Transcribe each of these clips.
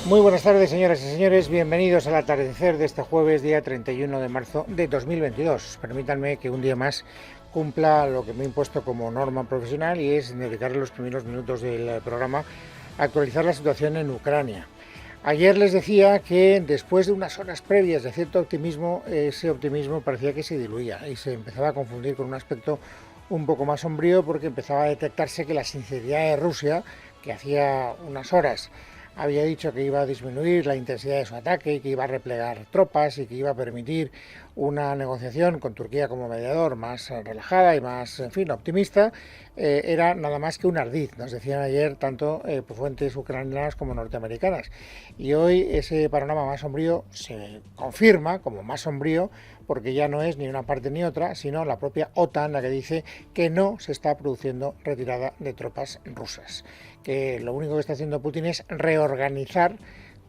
Muy buenas tardes, señoras y señores. Bienvenidos al atardecer de este jueves, día 31 de marzo de 2022. Permítanme que un día más cumpla lo que me he impuesto como norma profesional, y es dedicar los primeros minutos del programa a actualizar la situación en Ucrania. Ayer les decía que después de unas horas previas de cierto optimismo, ese optimismo parecía que se diluía y se empezaba a confundir con un aspecto un poco más sombrío, porque empezaba a detectarse que la sinceridad de Rusia, que hacía unas horas había dicho que iba a disminuir la intensidad de su ataque y que iba a replegar tropas y que iba a permitir una negociación con Turquía como mediador más relajada y más, en fin, optimista, era nada más que un ardid, nos decían ayer tanto fuentes ucranianas como norteamericanas. Y hoy ese panorama más sombrío se confirma como más sombrío, porque ya no es ni una parte ni otra, sino la propia OTAN la que dice que no se está produciendo retirada de tropas rusas, que lo único que está haciendo Putin es reorganizar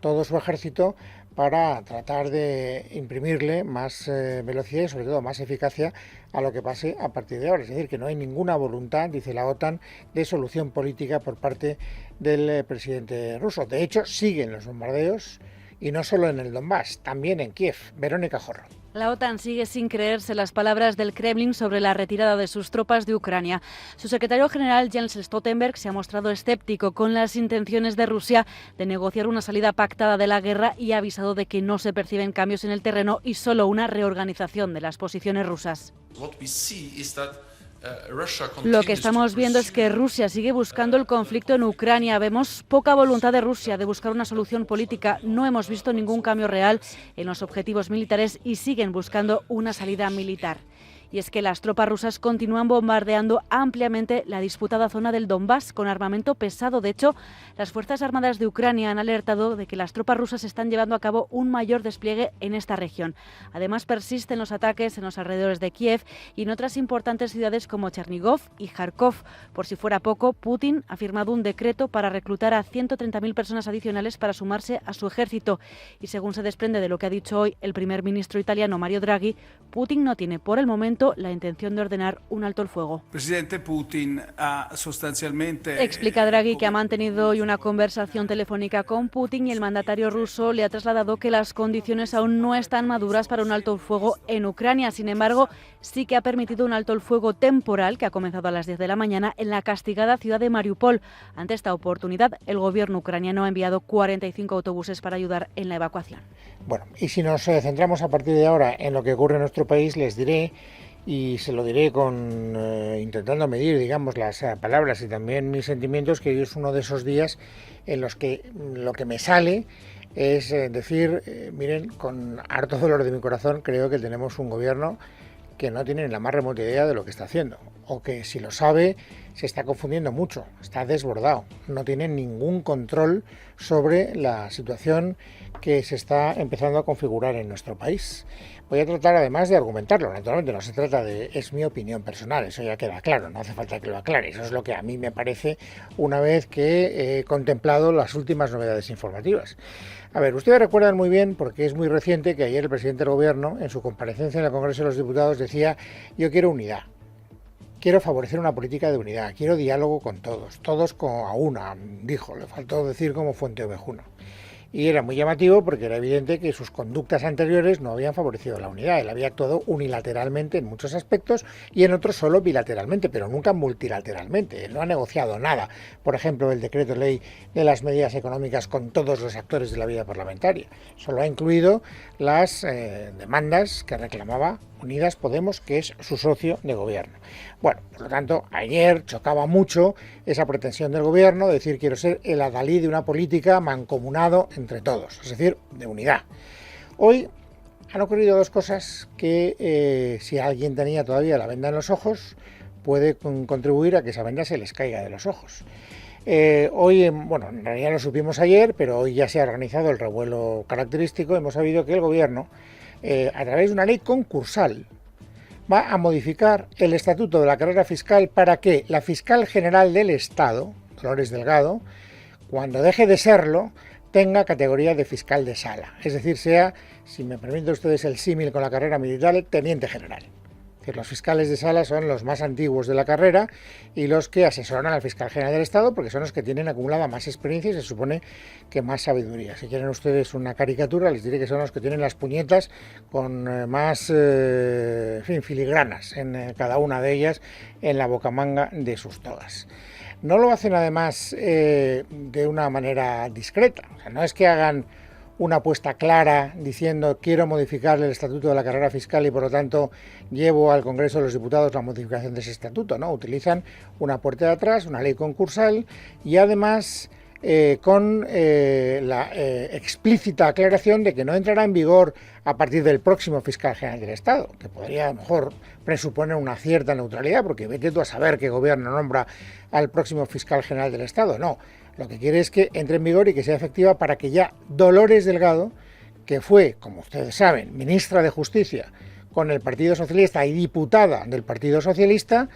todo su ejército para tratar de imprimirle más velocidad y sobre todo más eficacia a lo que pase a partir de ahora. Es decir, que no hay ninguna voluntad, dice la OTAN, de solución política por parte del presidente ruso. De hecho, siguen los bombardeos, y no solo en el Donbass, también en Kiev. Verónica Jorro. La OTAN sigue sin creerse las palabras del Kremlin sobre la retirada de sus tropas de Ucrania. Su secretario general, Jens Stoltenberg, se ha mostrado escéptico con las intenciones de Rusia de negociar una salida pactada de la guerra y ha avisado de que no se perciben cambios en el terreno y solo una reorganización de las posiciones rusas. Lo que estamos viendo es que Rusia sigue buscando el conflicto en Ucrania. Vemos poca voluntad de Rusia de buscar una solución política. No hemos visto ningún cambio real en los objetivos militares y siguen buscando una salida militar. Y es que las tropas rusas continúan bombardeando ampliamente la disputada zona del Donbass con armamento pesado. De hecho, las Fuerzas Armadas de Ucrania han alertado de que las tropas rusas están llevando a cabo un mayor despliegue en esta región. Además, persisten los ataques en los alrededores de Kiev y en otras importantes ciudades como Chernigov y Kharkov. Por si fuera poco, Putin ha firmado un decreto para reclutar a 130.000 personas adicionales para sumarse a su ejército. Y según se desprende de lo que ha dicho hoy el primer ministro italiano Mario Draghi, Putin no tiene por el momento la intención de ordenar un alto el fuego. Presidente Putin ha sustancialmente... Explica Draghi que ha mantenido hoy una conversación telefónica con Putin y el mandatario ruso le ha trasladado que las condiciones aún no están maduras para un alto el fuego en Ucrania. Sin embargo, sí que ha permitido un alto el fuego temporal que ha comenzado a las 10 de la mañana en la castigada ciudad de Mariupol. Ante esta oportunidad, el gobierno ucraniano ha enviado 45 autobuses para ayudar en la evacuación. Bueno, y si nos centramos a partir de ahora en lo que ocurre en nuestro país, les diré, y se lo diré con intentando medir, digamos, las palabras y también mis sentimientos, que hoy es uno de esos días en los que lo que me sale es decir, miren, con harto dolor de mi corazón, creo que tenemos un gobierno que no tiene ni la más remota idea de lo que está haciendo, o que si lo sabe se está confundiendo mucho, está desbordado, no tiene ningún control sobre la situación que se está empezando a configurar en nuestro país. Voy a tratar además de argumentarlo, naturalmente no se trata de, es mi opinión personal, eso ya queda claro, no hace falta que lo aclare, eso es lo que a mí me parece una vez que he contemplado las últimas novedades informativas. A ver, ustedes recuerdan muy bien, porque es muy reciente, que ayer el presidente del gobierno, en su comparecencia en el Congreso de los Diputados, decía: yo quiero unidad, quiero favorecer una política de unidad, quiero diálogo con todos, todos a una, dijo, le faltó decir como Fuente Ovejuna. Y era muy llamativo porque era evidente que sus conductas anteriores no habían favorecido la unidad. Él había actuado unilateralmente en muchos aspectos y en otros solo bilateralmente, pero nunca multilateralmente. Él no ha negociado nada. Por ejemplo, el decreto ley de las medidas económicas con todos los actores de la vida parlamentaria. Solo ha incluido las demandas que reclamaba Unidas Podemos, que es su socio de gobierno. Bueno, por lo tanto, ayer chocaba mucho esa pretensión del gobierno de decir: quiero ser el adalid de una política mancomunado entre todos, es decir, de unidad. Hoy han ocurrido dos cosas que, si alguien tenía todavía la venda en los ojos, puede contribuir a que esa venda se les caiga de los ojos. Hoy, bueno, en realidad lo supimos ayer, pero hoy ya se ha organizado el revuelo característico. Hemos sabido que el gobierno, a través de una ley concursal, va a modificar el estatuto de la carrera fiscal para que la fiscal general del Estado, Dolores Delgado, cuando deje de serlo, tenga categoría de fiscal de sala. Es decir, sea, si me permiten ustedes el símil con la carrera militar, teniente general. Que los fiscales de sala son los más antiguos de la carrera y los que asesoran al fiscal general del Estado, porque son los que tienen acumulada más experiencia y se supone que más sabiduría. Si quieren ustedes una caricatura, les diré que son los que tienen las puñetas con más filigranas en cada una de ellas en la bocamanga de sus togas. No lo hacen además de una manera discreta, o sea, no es que hagan una apuesta clara diciendo quiero modificar el estatuto de la carrera fiscal y por lo tanto llevo al Congreso de los Diputados la modificación de ese estatuto, ¿no? Utilizan una puerta de atrás, una ley concursal y además con la explícita aclaración de que no entrará en vigor a partir del próximo fiscal general del Estado, que podría a lo mejor presuponer una cierta neutralidad, porque vete tú a saber qué gobierno nombra al próximo fiscal general del Estado. No, lo que quiere es que entre en vigor y que sea efectiva para que ya Dolores Delgado, que fue, como ustedes saben, ministra de Justicia con el Partido Socialista y diputada del Partido Socialista,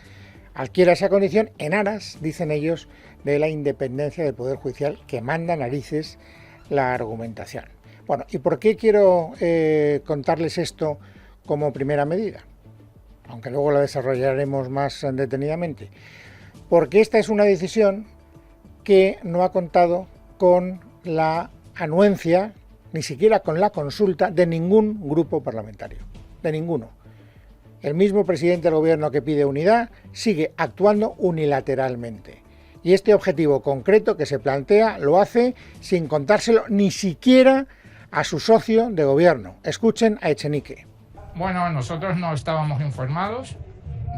adquiera esa condición en aras, dicen ellos, de la independencia del Poder Judicial, que manda narices la argumentación. Bueno, ¿y por qué quiero contarles esto como primera medida? Aunque luego la desarrollaremos más detenidamente. Porque esta es una decisión que no ha contado con la anuencia, ni siquiera con la consulta de ningún grupo parlamentario, de ninguno. El mismo presidente del gobierno que pide unidad sigue actuando unilateralmente. Y este objetivo concreto que se plantea lo hace sin contárselo ni siquiera a su socio de gobierno. Escuchen a Echenique. Bueno, nosotros no estábamos informados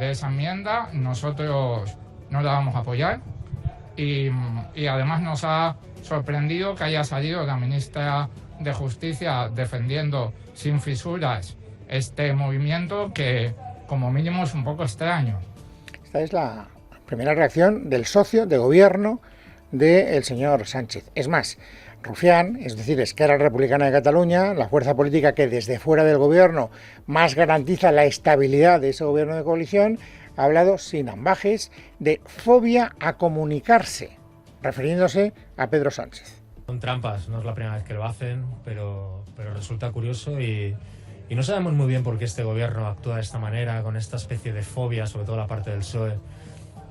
de esa enmienda, nosotros no la vamos a apoyar y además nos ha sorprendido que haya salido la ministra de Justicia defendiendo sin fisuras este movimiento que como mínimo es un poco extraño. Esta es la primera reacción del socio de gobierno del señor Sánchez. Es más, Rufián, es decir, Esquerra Republicana de Cataluña, la fuerza política que desde fuera del gobierno más garantiza la estabilidad de ese gobierno de coalición, ha hablado sin ambajes de fobia a comunicarse, refiriéndose a Pedro Sánchez. Son trampas, no es la primera vez que lo hacen, pero resulta curioso y no sabemos muy bien por qué este gobierno actúa de esta manera, con esta especie de fobia, sobre todo la parte del PSOE,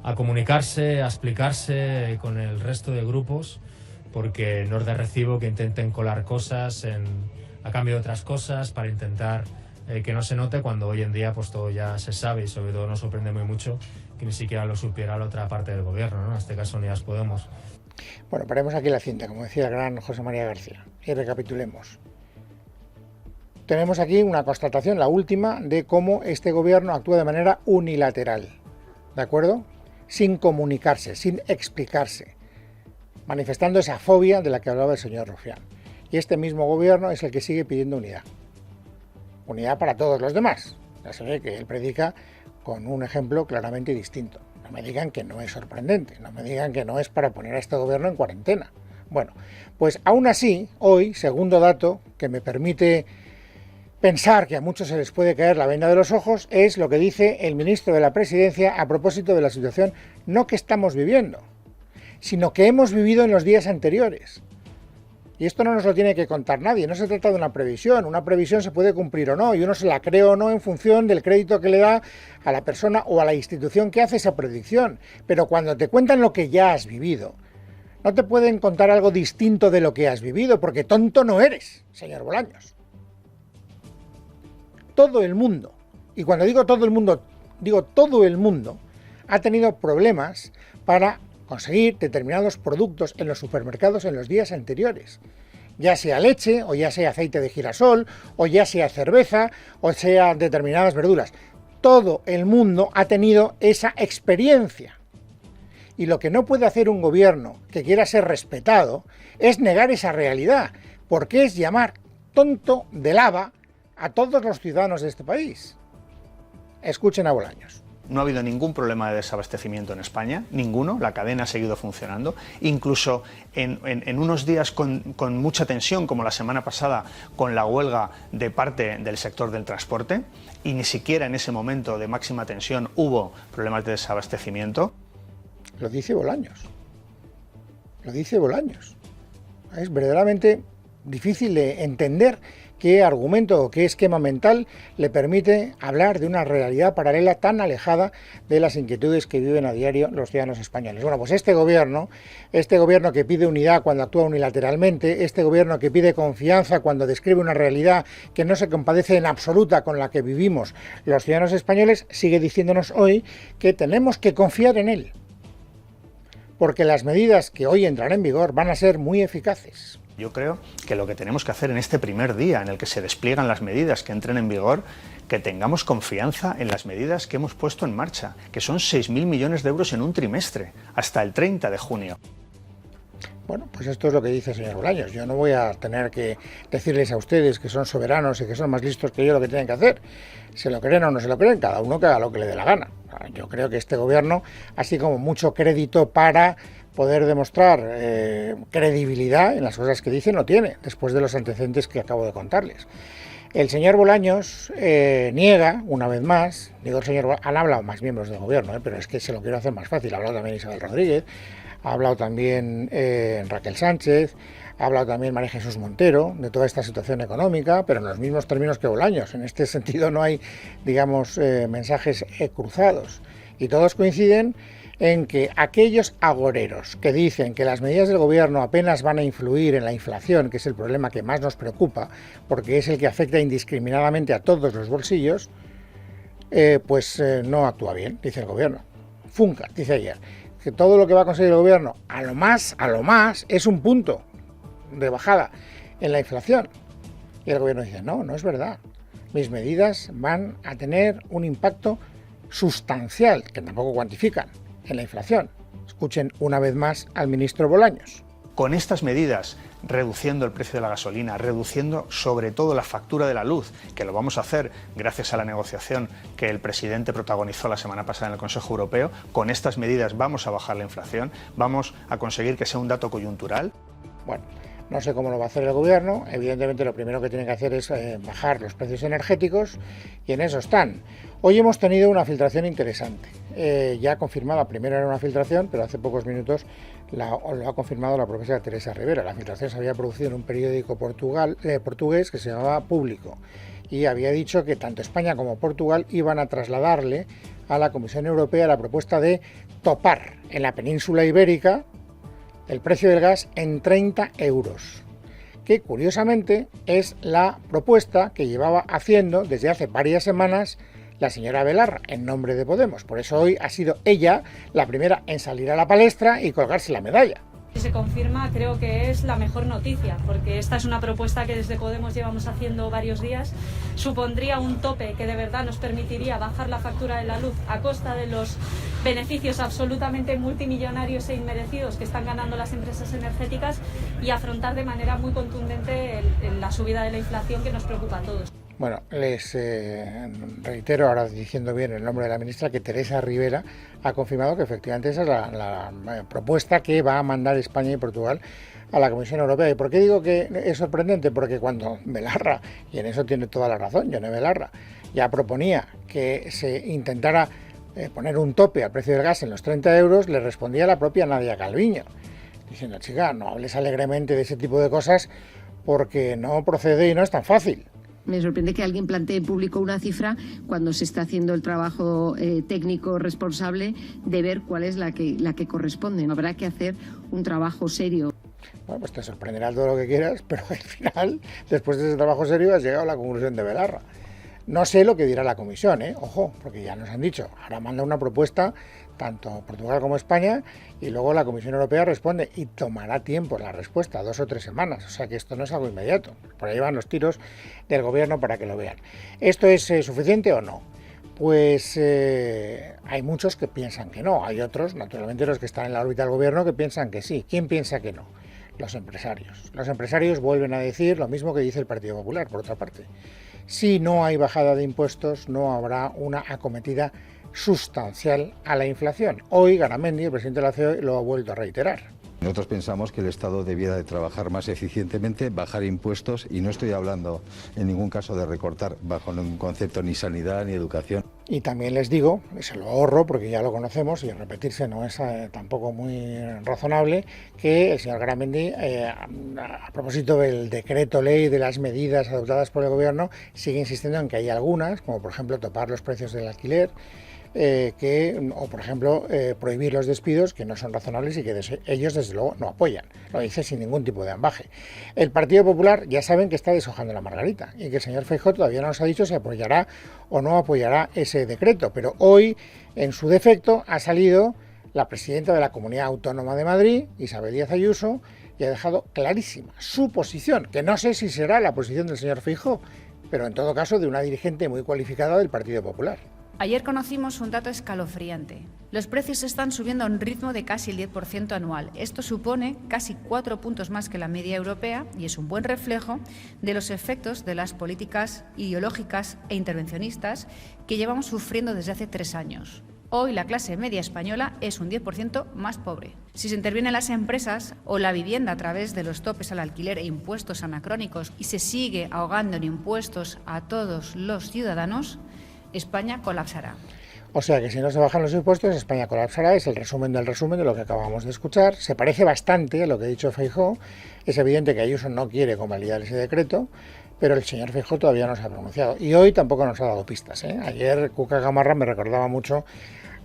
a comunicarse, a explicarse con el resto de grupos, porque no es de recibo que intenten colar cosas a cambio de otras cosas para intentar que no se note cuando hoy en día pues todo ya se sabe y sobre todo nos sorprende muy mucho que ni siquiera lo supiera la otra parte del gobierno, ¿no? En este caso Unidas Podemos. Bueno, paremos aquí la cinta, como decía el gran José María García, y recapitulemos. Tenemos aquí una constatación, la última, de cómo este gobierno actúa de manera unilateral, ¿de acuerdo? Sin comunicarse, sin explicarse, manifestando esa fobia de la que hablaba el señor Rufián. Y este mismo gobierno es el que sigue pidiendo unidad. Unidad para todos los demás. Ya se ve que él predica con un ejemplo claramente distinto. No me digan que no es sorprendente, no me digan que no es para poner a este gobierno en cuarentena. Bueno, pues aún así, hoy, segundo dato que me permite pensar que a muchos se les puede caer la venda de los ojos, es lo que dice el ministro de la Presidencia a propósito de la situación no que estamos viviendo, sino que hemos vivido en los días anteriores. Y esto no nos lo tiene que contar nadie, no se trata de una previsión se puede cumplir o no, y uno se la cree o no en función del crédito que le da a la persona o a la institución que hace esa predicción. Pero cuando te cuentan lo que ya has vivido, no te pueden contar algo distinto de lo que has vivido, porque tonto no eres, señor Bolaños. Todo el mundo, y cuando digo todo el mundo, digo todo el mundo, ha tenido problemas para conseguir determinados productos en los supermercados en los días anteriores, ya sea leche, o ya sea aceite de girasol, o ya sea cerveza, o sea determinadas verduras. Todo el mundo ha tenido esa experiencia. Y lo que no puede hacer un gobierno que quiera ser respetado es negar esa realidad, porque es llamar tonto de lava a todos los ciudadanos de este país. Escuchen a Bolaños. No ha habido ningún problema de desabastecimiento en España, ninguno, la cadena ha seguido funcionando, incluso en unos días con mucha tensión, como la semana pasada con la huelga de parte del sector del transporte, y ni siquiera en ese momento de máxima tensión hubo problemas de desabastecimiento. Lo dice Bolaños. Lo dice Bolaños. Es verdaderamente difícil de entender qué argumento o qué esquema mental le permite hablar de una realidad paralela tan alejada de las inquietudes que viven a diario los ciudadanos españoles. Bueno, pues este gobierno que pide unidad cuando actúa unilateralmente, este gobierno que pide confianza cuando describe una realidad que no se compadece en absoluta con la que vivimos los ciudadanos españoles, sigue diciéndonos hoy que tenemos que confiar en él, porque las medidas que hoy entran en vigor van a ser muy eficaces. Yo creo que lo que tenemos que hacer en este primer día en el que se despliegan las medidas que entren en vigor, que tengamos confianza en las medidas que hemos puesto en marcha, que son 6.000 millones de euros en un trimestre, hasta el 30 de junio. Bueno, pues esto es lo que dice el señor Bolaños. Yo no voy a tener que decirles a ustedes que son soberanos y que son más listos que yo lo que tienen que hacer. Se lo creen o no se lo creen, cada uno que haga lo que le dé la gana. Yo creo que este gobierno, así como mucho crédito para poder demostrar credibilidad en las cosas que dice, no tiene, después de los antecedentes que acabo de contarles. El señor Bolaños niega, una vez más, digo el señor, han hablado más miembros del gobierno, pero es que se lo quiero hacer más fácil, ha hablado también Isabel Rodríguez, ha hablado también Raquel Sánchez, ha hablado también María Jesús Montero de toda esta situación económica, pero en los mismos términos que Bolaños. En este sentido no hay, digamos, mensajes cruzados. Y todos coinciden en que aquellos agoreros que dicen que las medidas del gobierno apenas van a influir en la inflación, que es el problema que más nos preocupa, porque es el que afecta indiscriminadamente a todos los bolsillos, no actúa bien, dice el gobierno. Funca, dice ayer, que todo lo que va a conseguir el gobierno, a lo más, es un punto de bajada en la inflación. Y el gobierno dice, no es verdad. Mis medidas van a tener un impacto sustancial, que tampoco cuantifican, en la inflación. Escuchen una vez más al ministro Bolaños. Con estas medidas, reduciendo el precio de la gasolina, reduciendo sobre todo la factura de la luz, que lo vamos a hacer gracias a la negociación que el presidente protagonizó la semana pasada en el Consejo Europeo, con estas medidas vamos a bajar la inflación, vamos a conseguir que sea un dato coyuntural. Bueno, no sé cómo lo va a hacer el gobierno, evidentemente lo primero que tienen que hacer es bajar los precios energéticos y en eso están. Hoy hemos tenido una filtración interesante, ya confirmada, primero era una filtración, pero hace pocos minutos lo ha confirmado la profesora Teresa Rivera. La filtración se había producido en un periódico portugués que se llamaba Público y había dicho que tanto España como Portugal iban a trasladarle a la Comisión Europea la propuesta de topar en la península ibérica el precio del gas en 30 euros, que curiosamente es la propuesta que llevaba haciendo desde hace varias semanas la señora Belarra, en nombre de Podemos. Por eso hoy ha sido ella la primera en salir a la palestra y colgarse la medalla. Si se confirma, creo que es la mejor noticia, porque esta es una propuesta que desde Podemos llevamos haciendo varios días. Supondría un tope que de verdad nos permitiría bajar la factura de la luz a costa de los beneficios absolutamente multimillonarios e inmerecidos que están ganando las empresas energéticas y afrontar de manera muy contundente la subida de la inflación que nos preocupa a todos. Bueno, les reitero, ahora diciendo bien el nombre de la ministra, que Teresa Rivera ha confirmado que efectivamente esa es la propuesta que va a mandar España y Portugal a la Comisión Europea. ¿Y por qué digo que es sorprendente? Porque cuando Belarra, y en eso tiene toda la razón, Yone Belarra, ya proponía que se intentara poner un tope al precio del gas en los 30 euros, le respondía la propia Nadia Calviño, diciendo, chica, no hables alegremente de ese tipo de cosas porque no procede y no es tan fácil. Me sorprende que alguien plantee en público una cifra cuando se está haciendo el trabajo técnico responsable de ver cuál es la que corresponde. Habrá que hacer un trabajo serio. Bueno, pues te sorprenderá todo lo que quieras, pero al final, después de ese trabajo serio, has llegado a la conclusión de Belarra. No sé lo que dirá la Comisión, ojo, porque ya nos han dicho, ahora manda una propuesta tanto Portugal como España y luego la Comisión Europea responde y tomará tiempo la respuesta, 2 o 3 semanas, o sea que esto no es algo inmediato, por ahí van los tiros del gobierno para que lo vean. ¿Esto es suficiente o no? Pues hay muchos que piensan que no, hay otros, naturalmente los que están en la órbita del gobierno, que piensan que sí. ¿Quién piensa que no? Los empresarios. Los empresarios vuelven a decir lo mismo que dice el Partido Popular, por otra parte. Si no hay bajada de impuestos, no habrá una acometida sustancial a la inflación. Hoy Garamendi, el presidente de la COE, lo ha vuelto a reiterar. Nosotros pensamos que el Estado debiera de trabajar más eficientemente, bajar impuestos, y no estoy hablando en ningún caso de recortar bajo ningún concepto ni sanidad ni educación. Y también les digo, y se lo ahorro porque ya lo conocemos y repetirse no es tampoco muy razonable, que el señor Garamendi, a propósito del decreto ley de las medidas adoptadas por el Gobierno, sigue insistiendo en que hay algunas, como por ejemplo topar los precios del alquiler, o por ejemplo prohibir los despidos que no son razonables y que ellos desde luego no apoyan. Lo dice sin ningún tipo de ambaje. El Partido Popular ya saben que está deshojando la margarita y que el señor Feijóo todavía no nos ha dicho si apoyará o no apoyará ese decreto, pero hoy en su defecto ha salido la presidenta de la Comunidad Autónoma de Madrid, Isabel Díaz Ayuso, y ha dejado clarísima su posición, que no sé si será la posición del señor Feijóo, pero en todo caso de una dirigente muy cualificada del Partido Popular. Ayer conocimos un dato escalofriante. Los precios están subiendo a un ritmo de casi el 10% anual. Esto supone casi 4 puntos más que la media europea y es un buen reflejo de los efectos de las políticas ideológicas e intervencionistas que llevamos sufriendo desde hace 3 años. Hoy la clase media española es un 10% más pobre. Si se intervienen las empresas o la vivienda a través de los topes al alquiler e impuestos anacrónicos y se sigue ahogando en impuestos a todos los ciudadanos, España colapsará. O sea que si no se bajan los impuestos, España colapsará. Es el resumen del resumen de lo que acabamos de escuchar. Se parece bastante a lo que ha dicho Feijóo. Es evidente que Ayuso no quiere convalidar ese decreto, pero el señor Feijóo todavía no se ha pronunciado. Y hoy tampoco nos ha dado pistas, ¿eh? Ayer Cuca Gamarra me recordaba mucho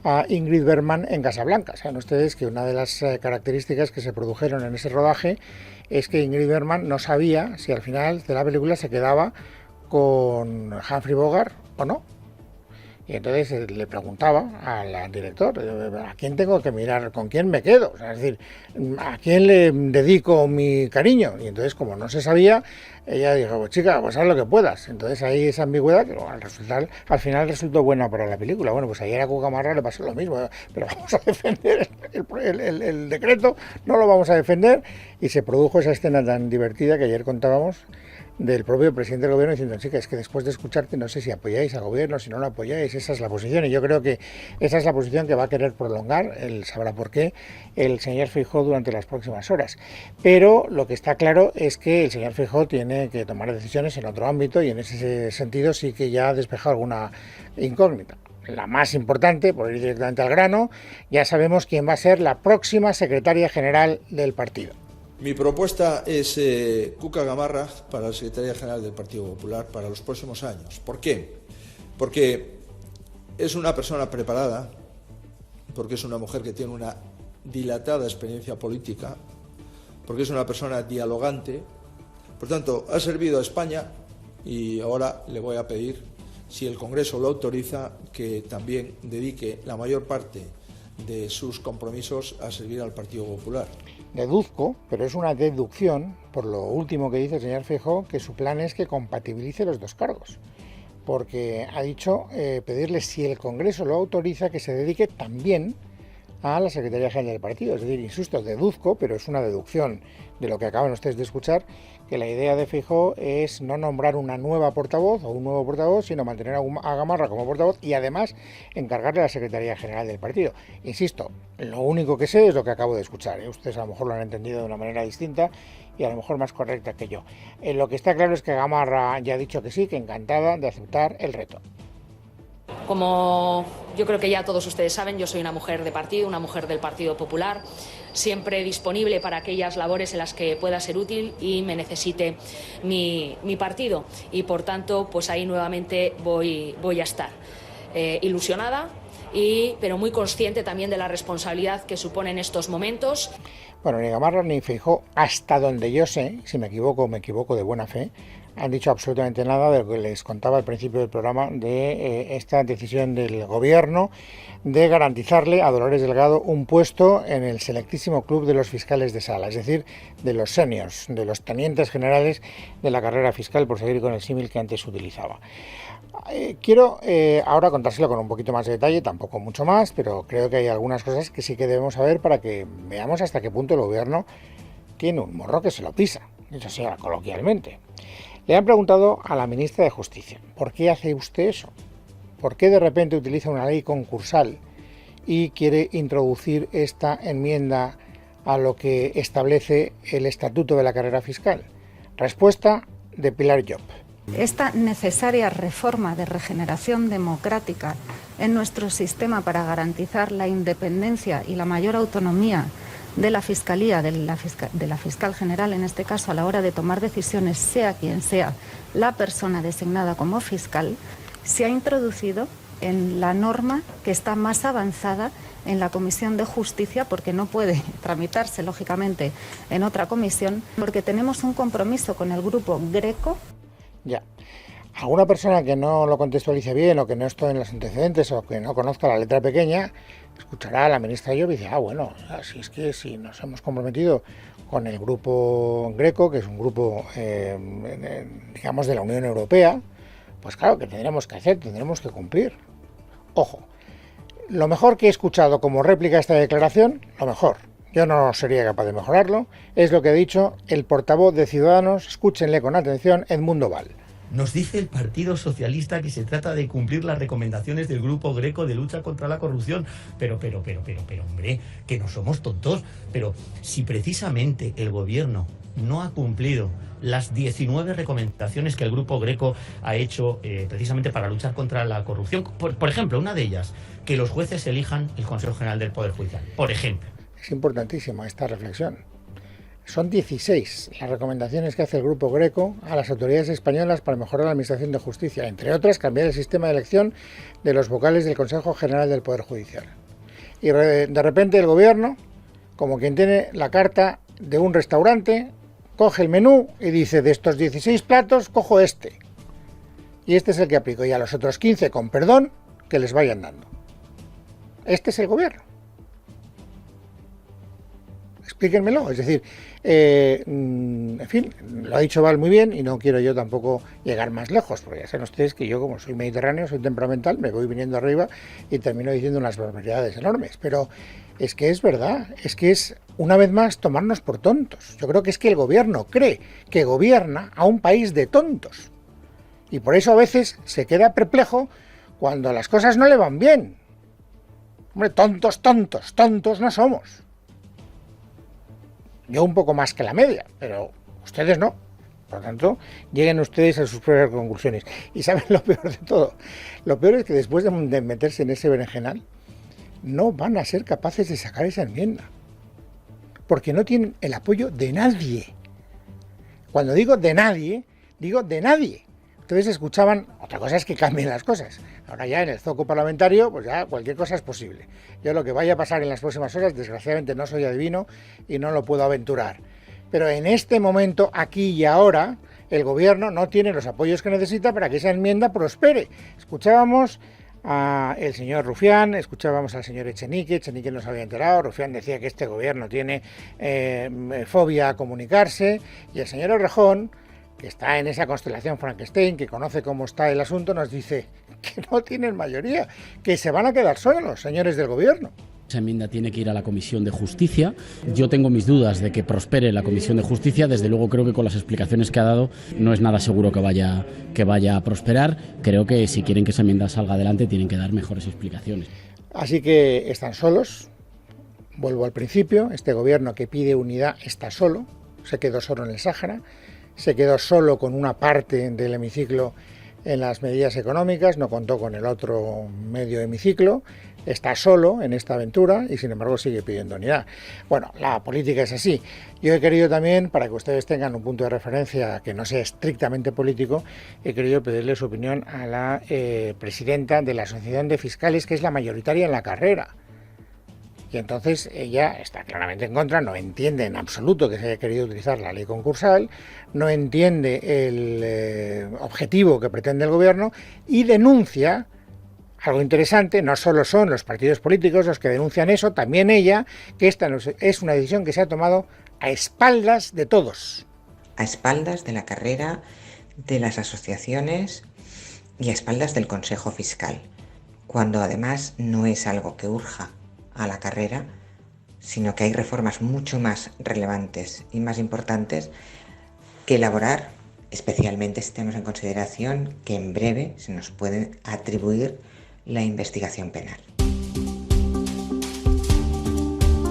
a Ingrid Bergman en Casablanca. Saben ustedes que una de las características que se produjeron en ese rodaje es que Ingrid Bergman no sabía si al final de la película se quedaba con Humphrey Bogart o no. Y entonces le preguntaba al director, ¿a quién tengo que mirar? ¿Con quién me quedo? O sea, es decir, ¿a quién le dedico mi cariño? Y entonces, como no se sabía, ella dijo, pues chica, pues haz lo que puedas. Entonces ahí esa ambigüedad, que al final resultó buena para la película. Bueno, pues ayer a Cuca Gamarra le pasó lo mismo, pero vamos a defender el decreto, no lo vamos a defender. Y se produjo esa escena tan divertida que ayer contábamos, del propio presidente del gobierno diciendo, chica, es que después de escucharte no sé si apoyáis al gobierno, si no lo apoyáis, esa es la posición, y yo creo que esa es la posición que va a querer prolongar, él sabrá por qué, el señor Feijóo durante las próximas horas. Pero lo que está claro es que el señor Feijóo tiene que tomar decisiones en otro ámbito y en ese sentido sí que ya ha despejado alguna incógnita. La más importante, por ir directamente al grano, ya sabemos quién va a ser la próxima secretaria general del partido. Mi propuesta es Cuca Gamarra para la Secretaría General del Partido Popular para los próximos años. ¿Por qué? Porque es una persona preparada, porque es una mujer que tiene una dilatada experiencia política, porque es una persona dialogante. Por tanto, ha servido a España y ahora le voy a pedir, si el Congreso lo autoriza, que también dedique la mayor parte de sus compromisos a servir al Partido Popular. Deduzco, pero es una deducción, por lo último que dice el señor Feijóo, que su plan es que compatibilice los dos cargos, porque ha dicho pedirle, si el Congreso lo autoriza, que se dedique también a la Secretaría General del partido. Es decir, insisto, deduzco, pero es una deducción de lo que acaban ustedes de escuchar, que la idea de Feijóo es no nombrar una nueva portavoz o un nuevo portavoz, sino mantener a Gamarra como portavoz y además encargarle a la Secretaría General del partido. Insisto, lo único que sé es lo que acabo de escuchar, ¿eh? Ustedes a lo mejor lo han entendido de una manera distinta y a lo mejor más correcta que yo. Lo que está claro es que Gamarra ya ha dicho que sí, que encantada de aceptar el reto. Como yo creo que ya todos ustedes saben, yo soy una mujer de partido, una mujer del Partido Popular, siempre disponible para aquellas labores en las que pueda ser útil y me necesite mi partido. Y por tanto, pues ahí nuevamente voy a estar ilusionada, pero muy consciente también de la responsabilidad que supone en estos momentos. Bueno, ni Gamarra ni Feijóo, hasta donde yo sé, si me equivoco de buena fe, han dicho absolutamente nada de lo que les contaba al principio del programa de esta decisión del gobierno de garantizarle a Dolores Delgado un puesto en el selectísimo club de los fiscales de sala, es decir, de los seniors, de los tenientes generales de la carrera fiscal, por seguir con el símil que antes utilizaba. Quiero ahora contárselo con un poquito más de detalle, tampoco mucho más, pero creo que hay algunas cosas que sí que debemos saber para que veamos hasta qué punto el gobierno tiene un morro que se lo pisa, eso sea coloquialmente. Le han preguntado a la ministra de Justicia, ¿por qué hace usted eso? ¿Por qué de repente utiliza una ley concursal y quiere introducir esta enmienda a lo que establece el Estatuto de la Carrera Fiscal. Respuesta de Pilar Llop. Esta necesaria reforma de regeneración democrática en nuestro sistema para garantizar la independencia y la mayor autonomía de la Fiscalía, de la Fiscal General en este caso, a la hora de tomar decisiones, sea quien sea la persona designada como fiscal, se ha introducido en la norma que está más avanzada en la Comisión de Justicia, porque no puede tramitarse, lógicamente, en otra comisión, porque tenemos un compromiso con el grupo Greco. Ya. Alguna persona que no lo contextualice bien o que no esté en los antecedentes o que no conozca la letra pequeña, escuchará a la ministra Llop y dice, bueno, así es que si nos hemos comprometido con el grupo Greco, que es un grupo, digamos, de la Unión Europea, pues claro que tendremos que hacer, tendremos que cumplir. Ojo, lo mejor que he escuchado como réplica a esta declaración, lo mejor, yo no sería capaz de mejorarlo, es lo que ha dicho el portavoz de Ciudadanos, escúchenle con atención, Edmundo Val. Nos dice el Partido Socialista que se trata de cumplir las recomendaciones del Grupo Greco de lucha contra la corrupción. Pero, hombre, que no somos tontos. Pero si precisamente el gobierno no ha cumplido las 19 recomendaciones que el Grupo Greco ha hecho precisamente para luchar contra la corrupción, por ejemplo, una de ellas, que los jueces elijan el Consejo General del Poder Judicial, por ejemplo. Es importantísima esta reflexión. Son 16 las recomendaciones que hace el Grupo Greco a las autoridades españolas para mejorar la administración de justicia, entre otras, cambiar el sistema de elección de los vocales del Consejo General del Poder Judicial. Y de repente el gobierno, como quien tiene la carta de un restaurante, coge el menú y dice, de estos 16 platos, cojo este. Y este es el que aplico. Y a los otros 15, con perdón, que les vayan dando. Este es el gobierno. Explíquenmelo, es decir, en fin, lo ha dicho Val muy bien y no quiero yo tampoco llegar más lejos, porque ya saben ustedes que yo, como soy mediterráneo, soy temperamental, me voy viniendo arriba y termino diciendo unas barbaridades enormes, pero es que es verdad, es que es una vez más tomarnos por tontos. Yo creo que es que el gobierno cree que gobierna a un país de tontos y por eso a veces se queda perplejo cuando las cosas no le van bien. Hombre, tontos no somos. Yo un poco más que la media, pero ustedes no. Por lo tanto, lleguen ustedes a sus propias conclusiones. Y ¿saben lo peor de todo? Lo peor es que después de meterse en ese berenjenal, no van a ser capaces de sacar esa enmienda. Porque no tienen el apoyo de nadie. Cuando digo de nadie, digo de nadie. Ustedes escuchaban, otra cosa es que cambien las cosas. Ahora ya en el zoco parlamentario, pues ya cualquier cosa es posible. Yo lo que vaya a pasar en las próximas horas, desgraciadamente no soy adivino y no lo puedo aventurar. Pero en este momento, aquí y ahora, el gobierno no tiene los apoyos que necesita para que esa enmienda prospere. Escuchábamos al señor Rufián, escuchábamos al señor Echenique no se había enterado, Rufián decía que este gobierno tiene fobia a comunicarse, y el señor Errejón, que está en esa constelación Frankenstein, que conoce cómo está el asunto, nos dice que no tienen mayoría, que se van a quedar solos, señores del gobierno. Esa enmienda tiene que ir a la Comisión de Justicia. Yo tengo mis dudas de que prospere la Comisión de Justicia. Desde luego creo que con las explicaciones que ha dado no es nada seguro que vaya a prosperar. Creo que si quieren que esa enmienda salga adelante tienen que dar mejores explicaciones. Así que están solos. Vuelvo al principio. Este gobierno que pide unidad está solo. Se quedó solo en el Sáhara. Se quedó solo con una parte del hemiciclo en las medidas económicas, no contó con el otro medio hemiciclo, está solo en esta aventura y sin embargo sigue pidiendo unidad. Bueno, la política es así. Yo he querido también, para que ustedes tengan un punto de referencia que no sea estrictamente político, he querido pedirle su opinión a la presidenta de la Asociación de Fiscales, que es la mayoritaria en la carrera. Y entonces ella está claramente en contra, no entiende en absoluto que se haya querido utilizar la ley concursal, no entiende el objetivo que pretende el gobierno y denuncia algo interesante. No solo son los partidos políticos los que denuncian eso, también ella, que esta es una decisión que se ha tomado a espaldas de todos. A espaldas de la carrera, de las asociaciones y a espaldas del Consejo Fiscal, cuando además no es algo que urja a la carrera, sino que hay reformas mucho más relevantes y más importantes que elaborar, especialmente si tenemos en consideración que en breve se nos puede atribuir la investigación penal.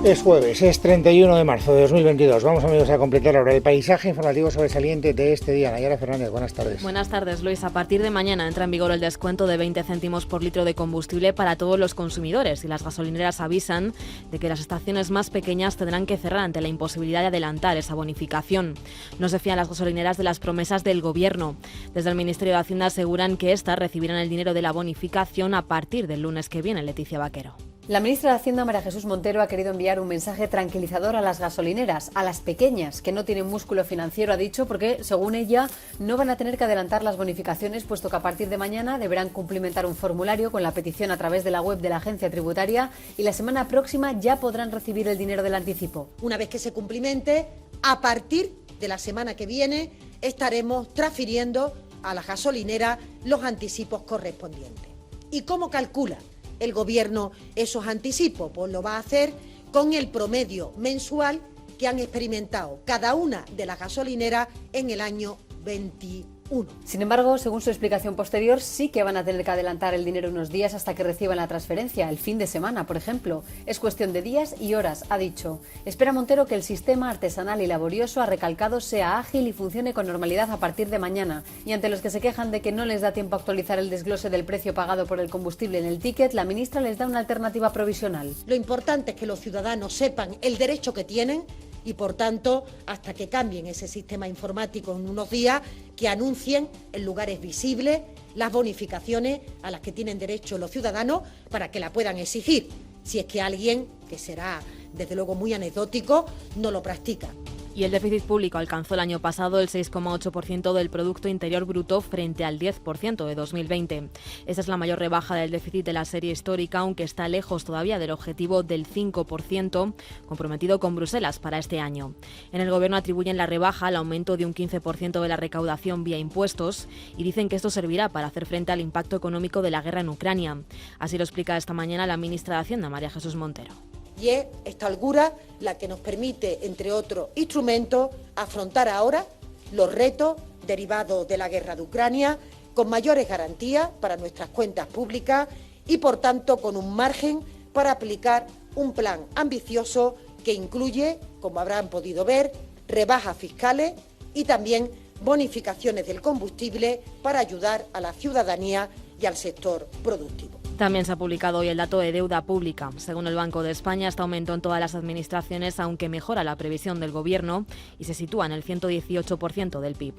Es jueves, es 31 de marzo de 2022. Vamos, amigos, a completar ahora el paisaje informativo sobresaliente de este día. Nayara Fernández, buenas tardes. Buenas tardes, Luis. A partir de mañana entra en vigor el descuento de 20 céntimos por litro de combustible para todos los consumidores y las gasolineras avisan de que las estaciones más pequeñas tendrán que cerrar ante la imposibilidad de adelantar esa bonificación. No se fían las gasolineras de las promesas del Gobierno. Desde el Ministerio de Hacienda aseguran que éstas recibirán el dinero de la bonificación a partir del lunes que viene. Leticia Vaquero. La ministra de Hacienda, María Jesús Montero, ha querido enviar un mensaje tranquilizador a las gasolineras, a las pequeñas, que no tienen músculo financiero, ha dicho, porque, según ella, no van a tener que adelantar las bonificaciones, puesto que a partir de mañana deberán cumplimentar un formulario con la petición a través de la web de la agencia tributaria y la semana próxima ya podrán recibir el dinero del anticipo. Una vez que se cumplimente, a partir de la semana que viene, estaremos transfiriendo a la gasolinera los anticipos correspondientes. ¿Y cómo calcula el Gobierno esos anticipos? Pues lo va a hacer con el promedio mensual que han experimentado cada una de las gasolineras en el año 21. Sin embargo, según su explicación posterior, sí que van a tener que adelantar el dinero unos días hasta que reciban la transferencia, el fin de semana, por ejemplo. Es cuestión de días y horas, ha dicho. Espera Montero que el sistema artesanal y laborioso, ha recalcado, sea ágil y funcione con normalidad a partir de mañana. Y ante los que se quejan de que no les da tiempo a actualizar el desglose del precio pagado por el combustible en el ticket, la ministra les da una alternativa provisional. Lo importante es que los ciudadanos sepan el derecho que tienen y, por tanto, hasta que cambien ese sistema informático en unos días, que anuncien en lugares visibles las bonificaciones a las que tienen derecho los ciudadanos para que la puedan exigir, si es que alguien, que será desde luego muy anecdótico, no lo practica. Y el déficit público alcanzó el año pasado el 6,8% del Producto Interior Bruto frente al 10% de 2020. Esa es la mayor rebaja del déficit de la serie histórica, aunque está lejos todavía del objetivo del 5% comprometido con Bruselas para este año. En el Gobierno atribuyen la rebaja al aumento de un 15% de la recaudación vía impuestos y dicen que esto servirá para hacer frente al impacto económico de la guerra en Ucrania. Así lo explica esta mañana la ministra de Hacienda, María Jesús Montero. Y es esta holgura la que nos permite, entre otros instrumentos, afrontar ahora los retos derivados de la guerra de Ucrania con mayores garantías para nuestras cuentas públicas y, por tanto, con un margen para aplicar un plan ambicioso que incluye, como habrán podido ver, rebajas fiscales y también bonificaciones del combustible para ayudar a la ciudadanía y al sector productivo. También se ha publicado hoy el dato de deuda pública. Según el Banco de España, este aumento en todas las administraciones, aunque mejora la previsión del Gobierno y se sitúa en el 118% del PIB.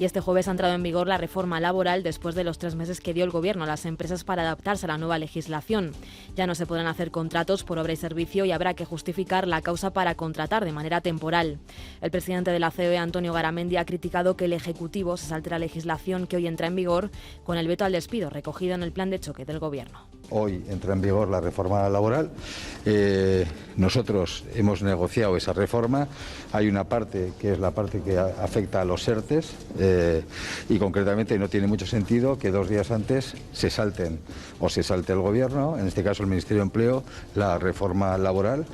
Y este jueves ha entrado en vigor la reforma laboral después de los 3 meses que dio el Gobierno a las empresas para adaptarse a la nueva legislación. Ya no se podrán hacer contratos por obra y servicio y habrá que justificar la causa para contratar de manera temporal. El presidente de la COE, Antonio Garamendi, ha criticado que el Ejecutivo se salte la legislación que hoy entra en vigor con el veto al despido recogido en el plan de choque del Gobierno. Hoy entra en vigor la reforma laboral. Nosotros hemos negociado esa reforma. Hay una parte que es la parte que afecta a los ERTES y concretamente no tiene mucho sentido que 2 días antes se salte el Gobierno, en este caso el Ministerio de Empleo, la reforma laboral,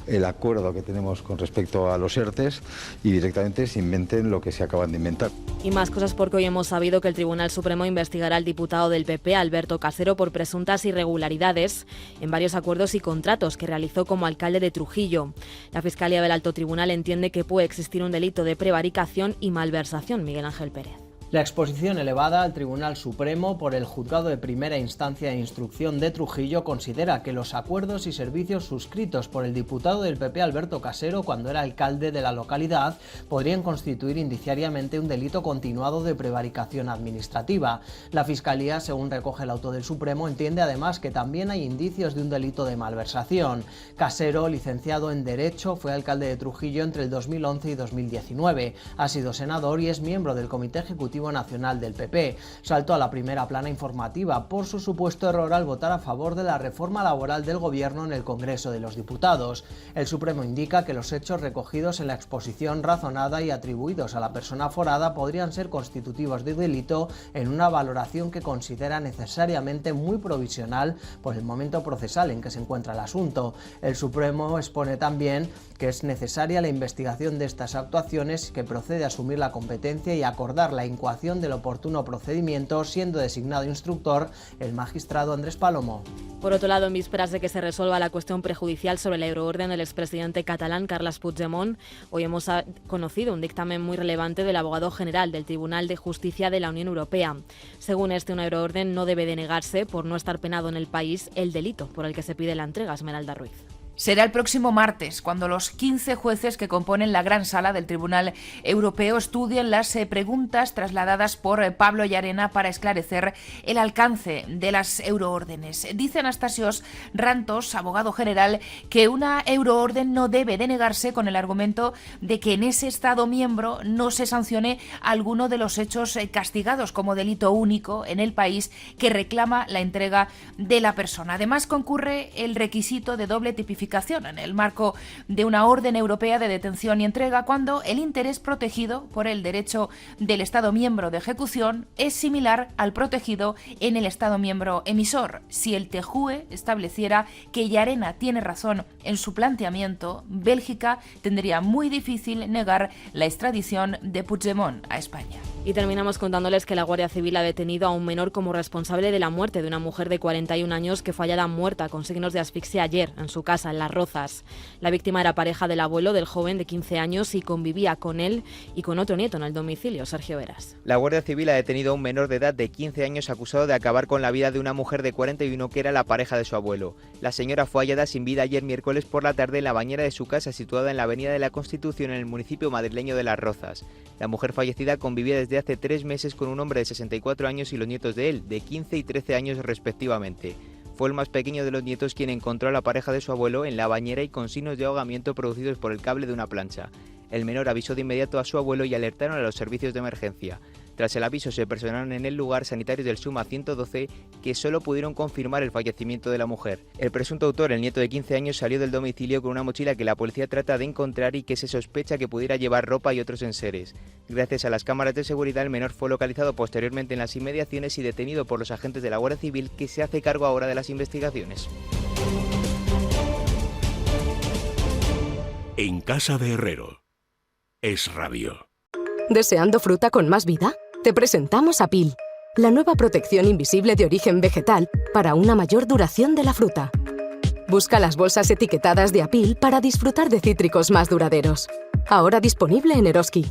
el acuerdo que tenemos con respecto a los ERTES y directamente se inventen lo que se acaban de inventar. Y más cosas porque hoy hemos sabido que el Tribunal Supremo investigará al diputado del PP, Alberto Casero, por presuntas irregularidades en varios acuerdos y contratos que realizó como alcalde de Trujillo. La Fiscalía del Alto Tribunal entiende que puede existir un delito de prevaricación y malversación. Miguel Ángel Pérez. La exposición elevada al Tribunal Supremo por el Juzgado de Primera Instancia e Instrucción de Trujillo considera que los acuerdos y servicios suscritos por el diputado del PP Alberto Casero cuando era alcalde de la localidad podrían constituir indiciariamente un delito continuado de prevaricación administrativa. La Fiscalía, según recoge el auto del Supremo, entiende además que también hay indicios de un delito de malversación. Casero, licenciado en Derecho, fue alcalde de Trujillo entre el 2011 y 2019. Ha sido senador y es miembro del Comité Ejecutivo Nacional del PP. Saltó a la primera plana informativa por su supuesto error al votar a favor de la reforma laboral del Gobierno en el Congreso de los Diputados. El Supremo indica que los hechos recogidos en la exposición razonada y atribuidos a la persona aforada podrían ser constitutivos de delito en una valoración que considera necesariamente muy provisional por el momento procesal en que se encuentra el asunto. El Supremo expone también que es necesaria la investigación de estas actuaciones, que procede a asumir la competencia y acordar la incoación aprobación del oportuno procedimiento, siendo designado instructor el magistrado Andrés Palomo. Por otro lado, en vísperas de que se resuelva la cuestión prejudicial sobre la euroorden del expresidente catalán Carles Puigdemont, hoy hemos conocido un dictamen muy relevante del abogado general del Tribunal de Justicia de la Unión Europea. Según este, una euroorden no debe denegarse por no estar penado en el país el delito por el que se pide la entrega. Esmeralda Ruiz. Será el próximo martes cuando los 15 jueces que componen la gran sala del Tribunal Europeo estudien las preguntas trasladadas por Pablo Llarena para esclarecer el alcance de las euroórdenes. Dice Anastasios Rantos, abogado general, que una euroorden no debe denegarse con el argumento de que en ese Estado miembro no se sancione alguno de los hechos castigados como delito único en el país que reclama la entrega de la persona. Además, concurre el requisito de doble tipificación en el marco de una orden europea de detención y entrega cuando el interés protegido por el derecho del Estado miembro de ejecución es similar al protegido en el Estado miembro emisor. Si el TJUE estableciera que Llarena tiene razón en su planteamiento, Bélgica tendría muy difícil negar la extradición de Puigdemont a España. Y terminamos contándoles que la Guardia Civil ha detenido a un menor como responsable de la muerte de una mujer de 41 años que fue hallada muerta con signos de asfixia ayer en su casa, en Las Rozas. La víctima era pareja del abuelo del joven de 15 años y convivía con él y con otro nieto en el domicilio. Sergio Veras. La Guardia Civil ha detenido a un menor de edad de 15 años acusado de acabar con la vida de una mujer de 41 que era la pareja de su abuelo. La señora fue hallada sin vida ayer miércoles por la tarde en la bañera de su casa situada en la Avenida de la Constitución en el municipio madrileño de Las Rozas. La mujer fallecida convivía desde hace 3 meses con un hombre de 64 años y los nietos de él, de 15 y 13 años respectivamente. Fue el más pequeño de los nietos quien encontró a la pareja de su abuelo en la bañera y con signos de ahogamiento producidos por el cable de una plancha. El menor avisó de inmediato a su abuelo y alertaron a los servicios de emergencia. Tras el aviso se personaron en el lugar sanitarios del SUMA 112 que solo pudieron confirmar el fallecimiento de la mujer. El presunto autor, el nieto de 15 años, salió del domicilio con una mochila que la policía trata de encontrar y que se sospecha que pudiera llevar ropa y otros enseres. Gracias a las cámaras de seguridad, el menor fue localizado posteriormente en las inmediaciones y detenido por los agentes de la Guardia Civil, que se hace cargo ahora de las investigaciones. En casa de Herrero. Es Radio. ¿Deseando fruta con más vida? Te presentamos Apil, la nueva protección invisible de origen vegetal para una mayor duración de la fruta. Busca las bolsas etiquetadas de Apil para disfrutar de cítricos más duraderos. Ahora disponible en Eroski.